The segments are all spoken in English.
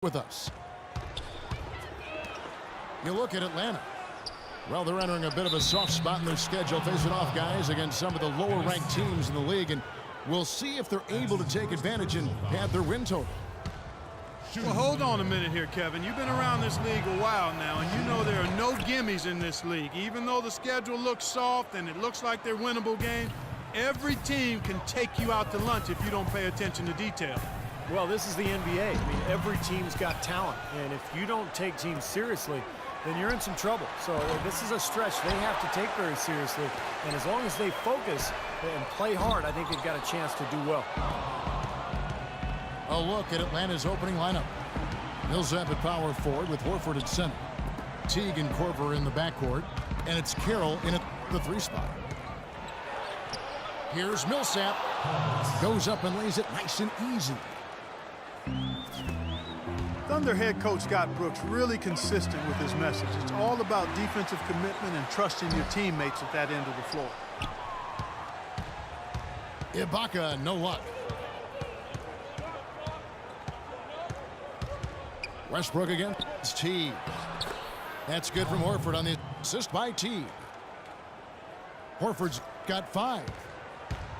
with us. You look at Atlanta. Well, they're entering a bit of a soft spot in their schedule, facing off guys against some of the lower-ranked teams in the league, and we'll see if they're able to take advantage and pad their win total. Well, hold on a minute here, Kevin. You've been around this league a while now, and you know there are no gimmies in this league. Even though the schedule looks soft and it looks like they're winnable games, every team can take you out to lunch if you don't pay attention to detail. Well, this is the NBA. I mean, every team's got talent, and if you don't take teams seriously, then you're in some trouble. So this is a stretch they have to take very seriously, and as long as they focus and play hard, I think they've got a chance to do well. A look at Atlanta's opening lineup. Millsap at power forward with Horford at center. Teague and Korver in the backcourt, and it's Carroll in at the 3 spot. Here's Millsap. Goes up and lays it nice and easy. Thunder head coach Scott Brooks really consistent with his message. It's all about defensive commitment and trusting your teammates at that end of the floor. Ibaka, no luck. Westbrook again. It's Teague. That's good from Horford on the assist by Teague. Horford's got 5.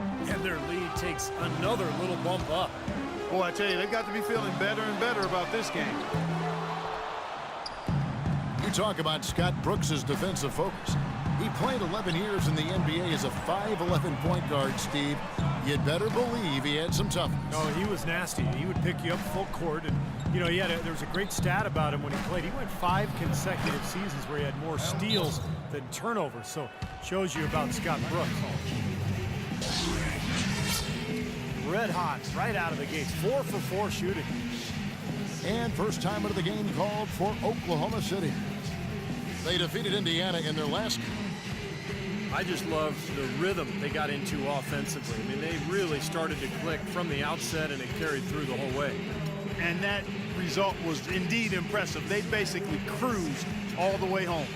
And their lead takes another little bump up. Boy, I tell you, they've got to be feeling better and better about this game. You talk about Scott Brooks' defensive focus. He played 11 years in the NBA as a 5'11" point guard, Steve. You'd better believe he had some toughness. Oh, he was nasty. He would pick you up full court, and you know, there was a great stat about him when he played. He went 5 consecutive seasons where he had more steals than turnovers, so shows you about Scott Brooks. Red hot right out of the gates. 4 for 4 shooting. And first time out of the game called for Oklahoma City. They defeated Indiana in their last game. I just love the rhythm they got into offensively. I mean, they really started to click from the outset, and it carried through the whole way. And that result was indeed impressive. They basically cruised all the way home.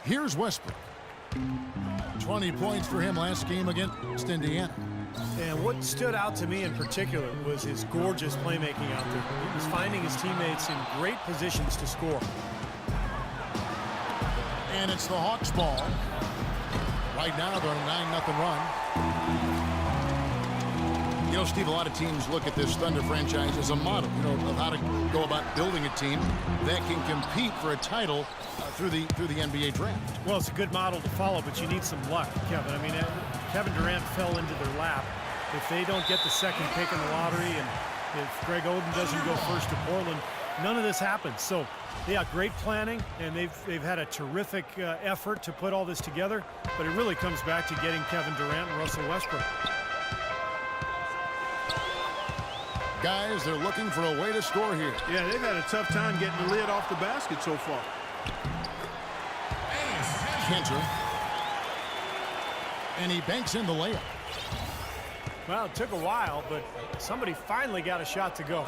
Here's Westbrook. 20 points for him last game against Indiana. And what stood out to me in particular was his gorgeous playmaking out there. He was finding his teammates in great positions to score. And it's the Hawks ball. Right now they're on a 9-0 run. You know, Steve, a lot of teams look at this Thunder franchise as a model, you know, of how to go about building a team that can compete for a title through the NBA draft. Well, it's a good model to follow, but you need some luck, Kevin. I mean, Kevin Durant fell into their lap. If they don't get the second pick in the lottery, and if Greg Oden doesn't go first to Portland, none of this happens. So, yeah, great planning, and they've had a terrific effort to put all this together, but it really comes back to getting Kevin Durant and Russell Westbrook. Guys, they're looking for a way to score here. Yeah, they've had a tough time getting the lid off the basket so far. Kenter. And he banks in the layup. Well, it took a while, but somebody finally got a shot to go.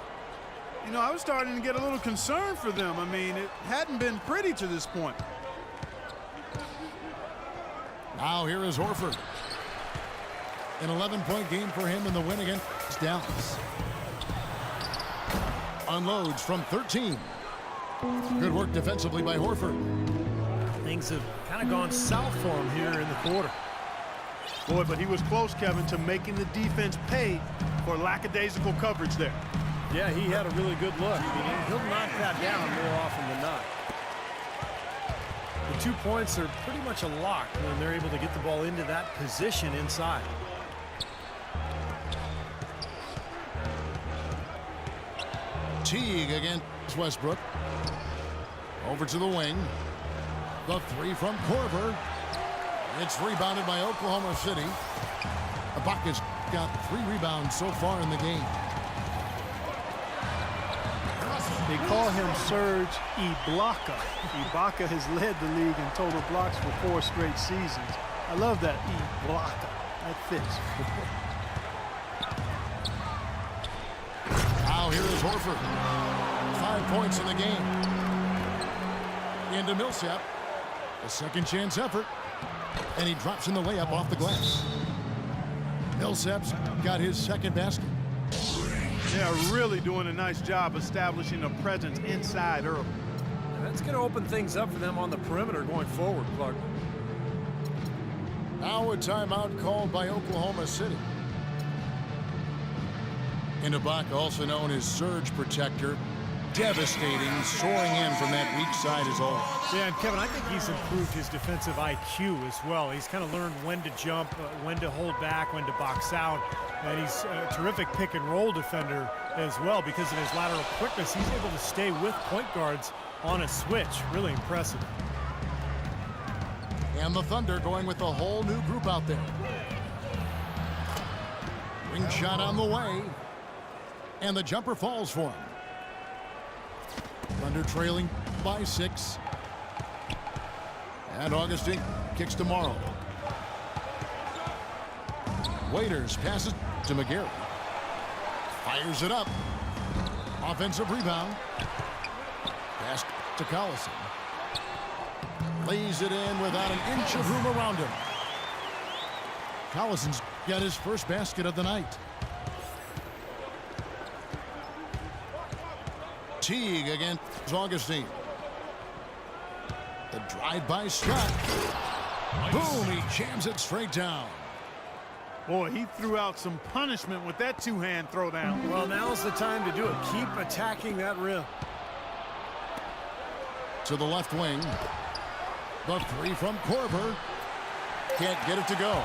You know, I was starting to get a little concerned for them. I mean, it hadn't been pretty to this point. Now here is Horford. An 11-point game for him in the win against Dallas. Unloads from 13. Good work defensively by Horford. Things have kind of gone south for him here in the quarter. Boy, but he was close, Kevin, to making the defense pay for lackadaisical coverage there. Yeah, he had a really good look. I mean, he'll knock that down more often than not. The 2 points are pretty much a lock when they're able to get the ball into that position inside. Teague against Westbrook. Over to the wing. The three from Korver. It's rebounded by Oklahoma City. Ibaka's got 3 rebounds so far in the game. They call him Serge Ibaka. Ibaka has led the league in total blocks for 4 straight seasons. I love that Ibaka. That fits. Now here is Horford. 5 points in the game. Into Millsap. A second chance effort. And he drops in the layup off the glass. Millsap's got his second basket. They are really doing a nice job establishing a presence inside early. And that's going to open things up for them on the perimeter going forward, Clark. Now a timeout called by Oklahoma City. And Ibaka, also known as surge protector, devastating, soaring in from that weak side as always. Yeah, and Kevin, I think he's improved his defensive IQ as well. He's kind of learned when to jump, when to hold back, when to box out. And he's a terrific pick and roll defender as well because of his lateral quickness. He's able to stay with point guards on a switch. Really impressive. And the Thunder going with a whole new group out there. Ring shot on the way. And the jumper falls for him. Thunder trailing by 6. And Augustine kicks to Morrow. Waiters passes to McGarry. Fires it up. Offensive rebound. Pass to Collison. Lays it in without an inch of room around him. Collison's got his first basket of the night. Teague against Augustine. The drive-by shot. Boom, he jams it straight down. Boy, he threw out some punishment with that two-hand throwdown. Well, now's the time to do it. Keep attacking that rim. To the left wing. The three from Korver. Can't get it to go.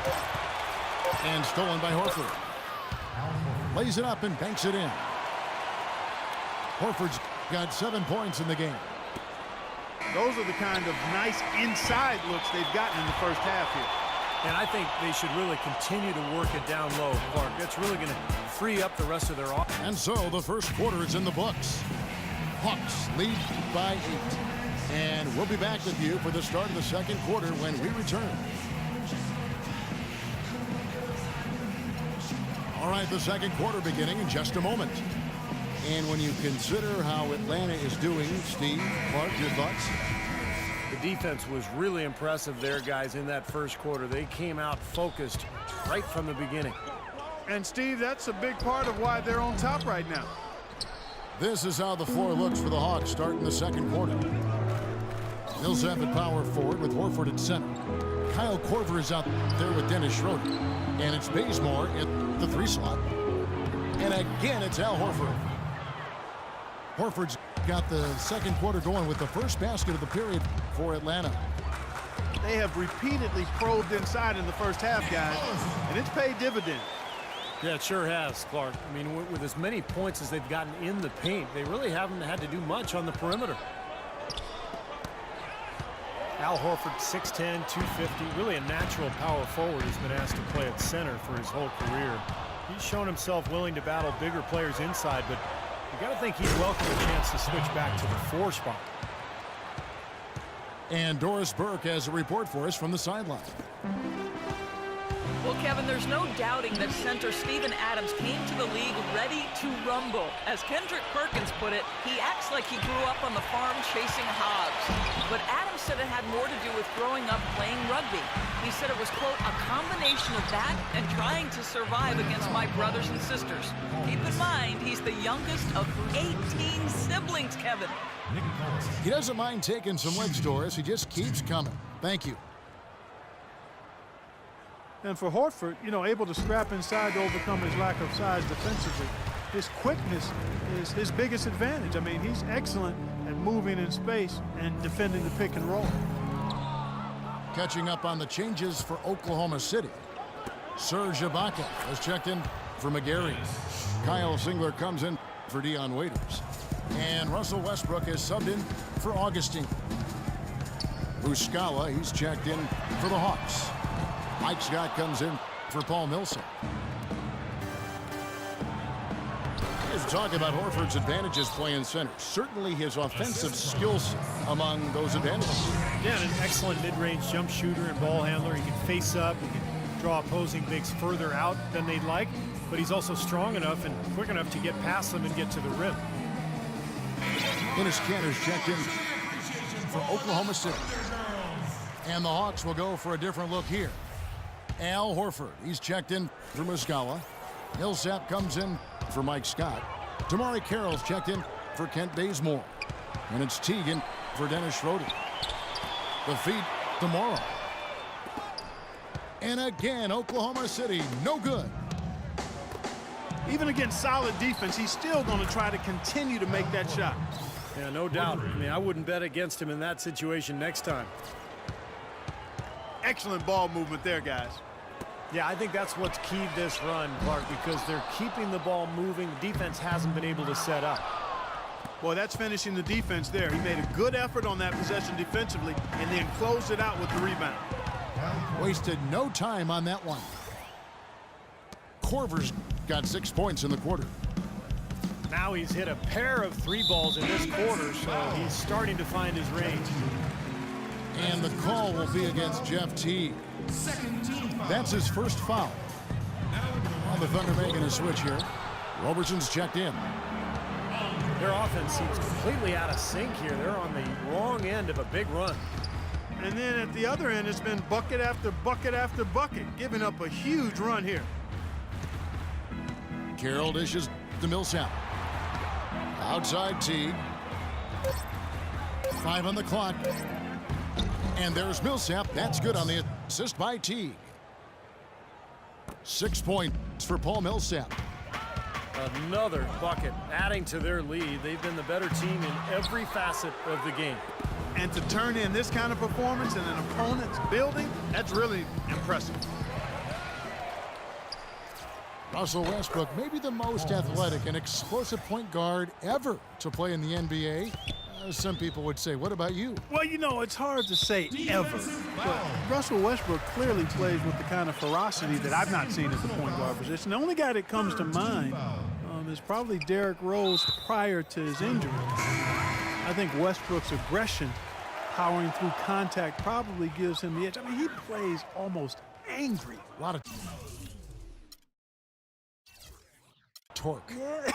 And stolen by Horford. Lays it up and banks it in. Horford's got 7 points in the game. Those are the kind of nice inside looks they've gotten in the first half here. And I think they should really continue to work it down low, Clark. That's really going to free up the rest of their offense. And so the first quarter is in the books. Hawks lead by 8. And we'll be back with you for the start of the second quarter when we return. All right, the second quarter beginning in just a moment. And when you consider how Atlanta is doing, Steve, Clark, your thoughts? The defense was really impressive there, guys, in that first quarter. They came out focused right from the beginning. And, Steve, that's a big part of why they're on top right now. This is how the floor looks for the Hawks starting the second quarter. Millsap at power forward with Horford at center. Kyle Korver is out there with Dennis Schroeder. And it's Bazemore at the 3 slot. And again, it's Al Horford. Horford's got the second quarter going with the first basket of the period for Atlanta. They have repeatedly probed inside in the first half, guys, and it's paid dividends. Yeah, it sure has, Clark. I mean, with as many points as they've gotten in the paint, they really haven't had to do much on the perimeter. Al Horford, 6'10", 250, really a natural power forward. He's been asked to play at center for his whole career. He's shown himself willing to battle bigger players inside, but you got to think he'd welcome a chance to switch back to the 4 spot. And Doris Burke has a report for us from the sideline. Well, Kevin, there's no doubting that center Steven Adams came to the league ready to rumble. As Kendrick Perkins put it, he acts like he grew up on the farm chasing hogs. But Adams said it had more to do with growing up playing rugby. He said it was, quote, a combination of that and trying to survive against my brothers and sisters. Keep in mind, he's the youngest of 18 siblings, Kevin. He doesn't mind taking some licks, Doris. He just keeps coming. Thank you. And for Horford, you know, able to scrap inside to overcome his lack of size defensively, his quickness is his biggest advantage. I mean, he's excellent at moving in space and defending the pick and roll. Catching up on the changes for Oklahoma City. Serge Ibaka has checked in for McGarry. Kyle Singler comes in for Dion Waiters. And Russell Westbrook is subbed in for Augustine. Muscala, he's checked in for the Hawks. Mike Scott comes in for Paul Millsap. Here's talk about Horford's advantages playing center. Certainly his offensive skills among those advantages. Yeah, an excellent mid-range jump shooter and ball handler. He can face up, he can draw opposing bigs further out than they'd like, but he's also strong enough and quick enough to get past them and get to the rim. Enes Kanter's checked in for Oklahoma City. And the Hawks will go for a different look here. Al Horford, he's checked in for Muscala. Millsap comes in for Mike Scott. Tamari Carroll's checked in for Kent Bazemore. And it's Teagan for Dennis Schroeder. The feed tomorrow. And again, Oklahoma City, no good. Even against solid defense, he's still going to try to continue to make that shot. Yeah, no doubt. I mean, I wouldn't bet against him in that situation next time. Excellent ball movement there, guys. Yeah, I think that's what's keyed this run, Clark, because they're keeping the ball moving. The defense hasn't been able to set up. Boy, that's finishing the defense there. He made a good effort on that possession defensively and then closed it out with the rebound. Wasted no time on that one. Korver's got 6 points in the quarter. Now he's hit a pair of 3 balls in this quarter, so he's starting to find his range. And the call will be against Jeff Teague. That's his first foul. Well, the Thunder making a switch here. Roberson's checked in. Their offense seems completely out of sync here. They're on the wrong end of a big run. And then at the other end, it's been bucket after bucket after bucket, giving up a huge run here. Carroll dishes to Millsap. Outside Teague. 5 on the clock. And there's Millsap. That's good on the assist by Teague. 6 points for Paul Millsap. Another bucket adding to their lead. They've been the better team in every facet of the game. And to turn in this kind of performance in an opponent's building, that's really impressive. Russell Westbrook, maybe the most athletic and explosive point guard ever to play in the NBA. Some people would say, what about you? Well, you know, it's hard to say ever, but Russell Westbrook clearly plays with the kind of ferocity that I've not seen at the point guard position. The only guy that comes to mind is probably Derrick Rose prior to his injury. I think Westbrook's aggression, powering through contact, probably gives him the edge. I mean, he plays almost angry. A lot of torque. Yeah.